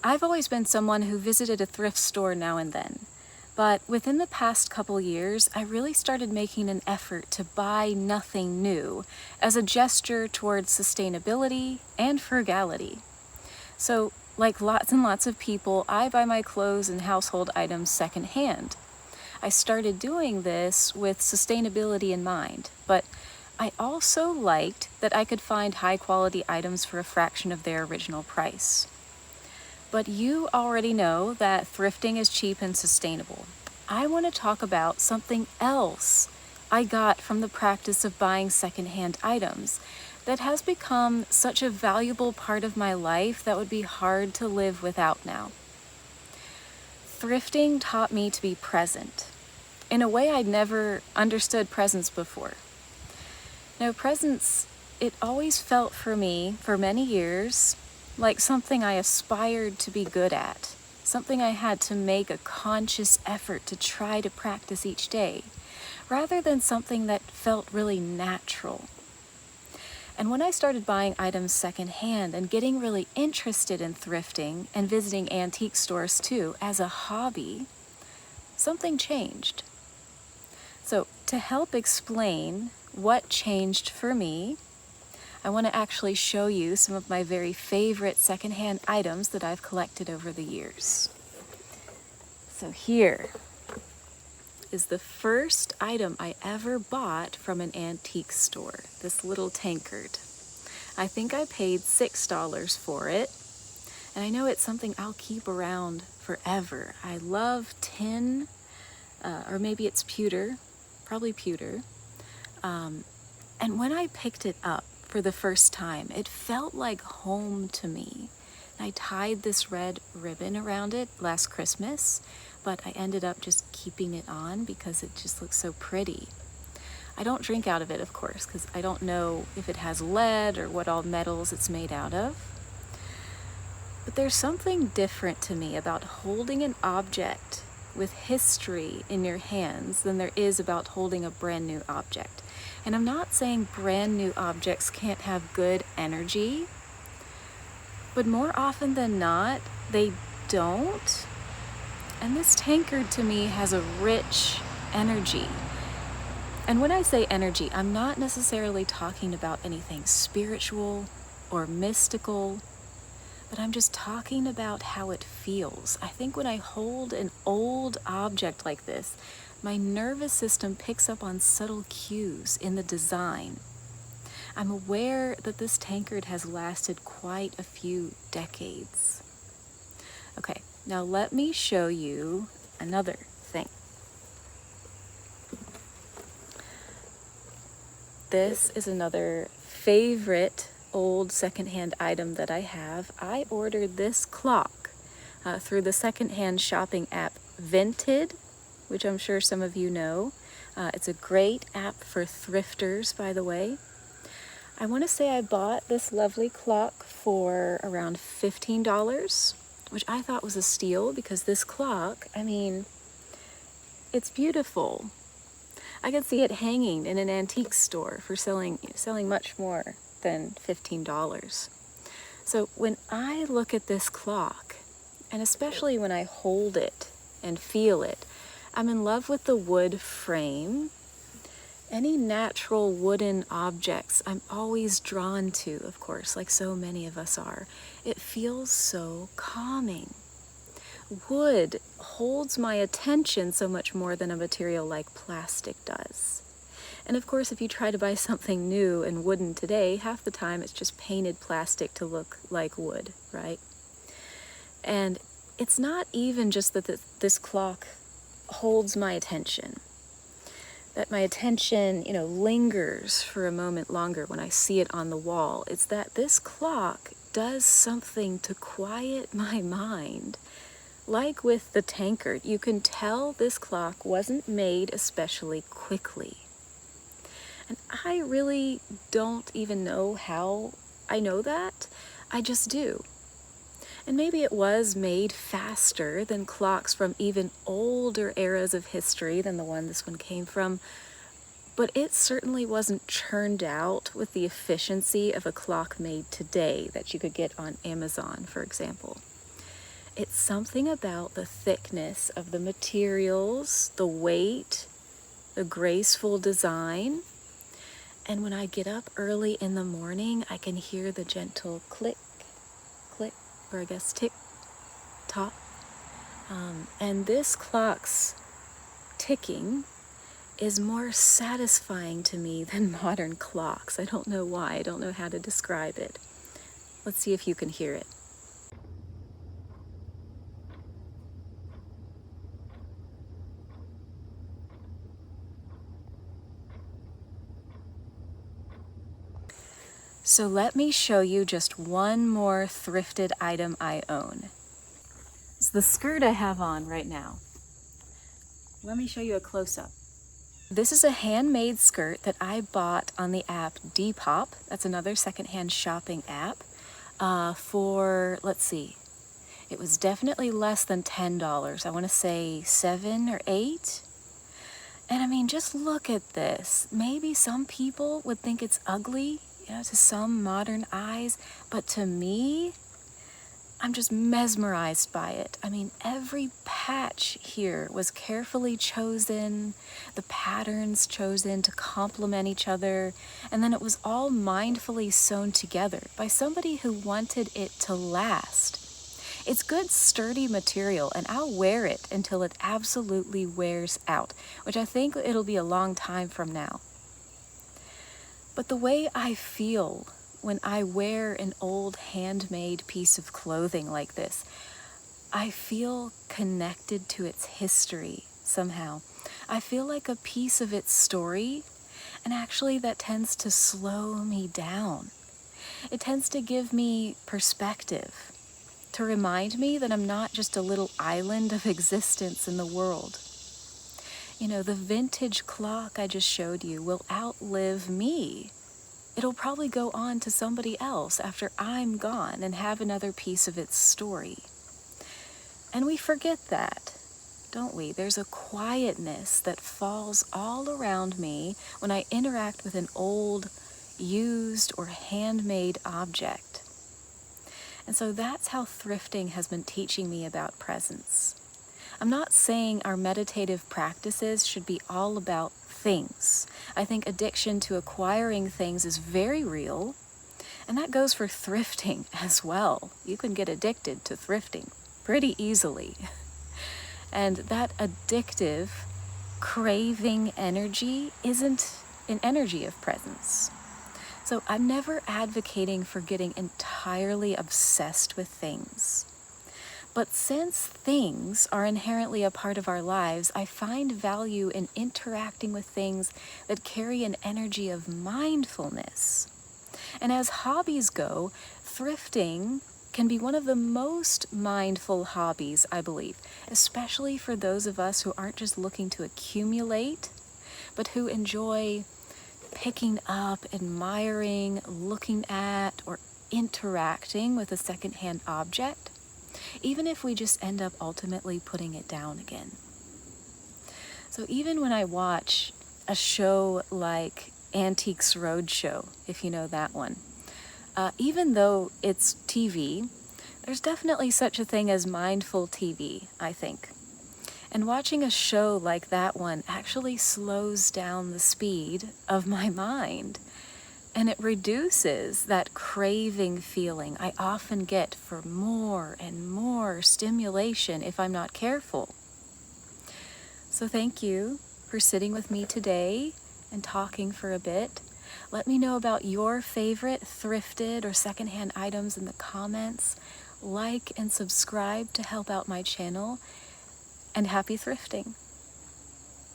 I've always been someone who visited a thrift store now and then, but within the past couple years, I really started making an effort to buy nothing new as a gesture towards sustainability and frugality. So, like lots and lots of people, I buy my clothes and household items secondhand. I started doing this with sustainability in mind, but I also liked that I could find high quality items for a fraction of their original price. But you already know that thrifting is cheap and sustainable. I want to talk about something else I got from the practice of buying secondhand items that has become such a valuable part of my life that would be hard to live without now. Thrifting taught me to be present in a way I'd never understood presence before. Now, presence, it always felt for me, for many years, like something I aspired to be good at, something I had to make a conscious effort to try to practice each day, rather than something that felt really natural. And when I started buying items secondhand and getting really interested in thrifting and visiting antique stores too as a hobby, something changed. So to help explain what changed for me, I want to actually show you some of my very favorite secondhand items that I've collected over the years. So here is the first item I ever bought from an antique store, this little tankard. I think I paid $6 for it, and I know it's something I'll keep around forever. I love tin, or maybe it's pewter, probably pewter. And when I picked it up for the first time, it felt like home to me. I tied this red ribbon around it last Christmas, but I ended up just keeping it on because it just looks so pretty. I don't drink out of it, of course, because I don't know if it has lead or what all metals it's made out of. But there's something different to me about holding an object with history in your hands than there is about holding a brand new object. And I'm not saying brand new objects can't have good energy, but more often than not, they don't. And this tankard to me has a rich energy. And when I say energy, I'm not necessarily talking about anything spiritual or mystical, but I'm just talking about how it feels. I think when I hold an old object like this, my nervous system picks up on subtle cues in the design. I'm aware that this tankard has lasted quite a few decades. Okay, now let me show you another thing. This is another favorite old secondhand item that I have. I ordered this clock through the secondhand shopping app Vinted, which I'm sure some of you know. It's a great app for thrifters, by the way. I want to say I bought this lovely clock for around $15, which I thought was a steal because this clock, I mean, it's beautiful. I could see it hanging in an antique store for selling much more than $15. So when I look at this clock, and especially when I hold it and feel it, I'm in love with the wood frame. Any natural wooden objects I'm always drawn to, of course, like so many of us are. It feels so calming. Wood holds my attention so much more than a material like plastic does. And of course, if you try to buy something new and wooden today, half the time it's just painted plastic to look like wood, right? And it's not even just that this clock holds my attention, that my attention, lingers for a moment longer when I see it on the wall. It's that this clock does something to quiet my mind. Like with the tankard, you can tell this clock wasn't made especially quickly. And I really don't even know how I know that. I just do. And maybe it was made faster than clocks from even older eras of history than the one this one came from, but it certainly wasn't churned out with the efficiency of a clock made today that you could get on Amazon, for example. It's something about the thickness of the materials, the weight, the graceful design. And when I get up early in the morning, I can hear the gentle click, click, or I guess tick, tock. And this clock's ticking is more satisfying to me than modern clocks. I don't know why. I don't know how to describe it. Let's see if you can hear it. So let me show you just one more thrifted item I own. It's the skirt I have on right now. Let me show you a close-up. This is a handmade skirt that I bought on the app Depop. That's another secondhand shopping app. For, let's see, it was definitely less than $10. I want to say $7 or $8. And I mean, just look at this. Maybe some people would think it's ugly, to some modern eyes, but to me, I'm just mesmerized by it. I mean, every patch here was carefully chosen, the patterns chosen to complement each other, and then it was all mindfully sewn together by somebody who wanted it to last. It's good, sturdy material, and I'll wear it until it absolutely wears out, which I think it'll be a long time from now. But the way I feel when I wear an old handmade piece of clothing like this, I feel connected to its history somehow. I feel like a piece of its story, and actually that tends to slow me down. It tends to give me perspective, to remind me that I'm not just a little island of existence in the world. The vintage clock I just showed you will outlive me. It'll probably go on to somebody else after I'm gone and have another piece of its story. And we forget that, don't we? There's a quietness that falls all around me when I interact with an old, used, or handmade object. And so that's how thrifting has been teaching me about presence. I'm not saying our meditative practices should be all about things. I think addiction to acquiring things is very real, and that goes for thrifting as well. You can get addicted to thrifting pretty easily. And that addictive, craving energy isn't an energy of presence. So I'm never advocating for getting entirely obsessed with things. But since things are inherently a part of our lives, I find value in interacting with things that carry an energy of mindfulness. And as hobbies go, thrifting can be one of the most mindful hobbies, I believe, especially for those of us who aren't just looking to accumulate, but who enjoy picking up, admiring, looking at, or interacting with a secondhand object, even if we just end up ultimately putting it down again. So even when I watch a show like Antiques Roadshow, if you know that one, even though it's TV, there's definitely such a thing as mindful TV, I think. And watching a show like that one actually slows down the speed of my mind. And it reduces that craving feeling I often get for more and more stimulation if I'm not careful. So thank you for sitting with me today and talking for a bit. Let me know about your favorite thrifted or secondhand items in the comments. Like and subscribe to help out my channel. And happy thrifting.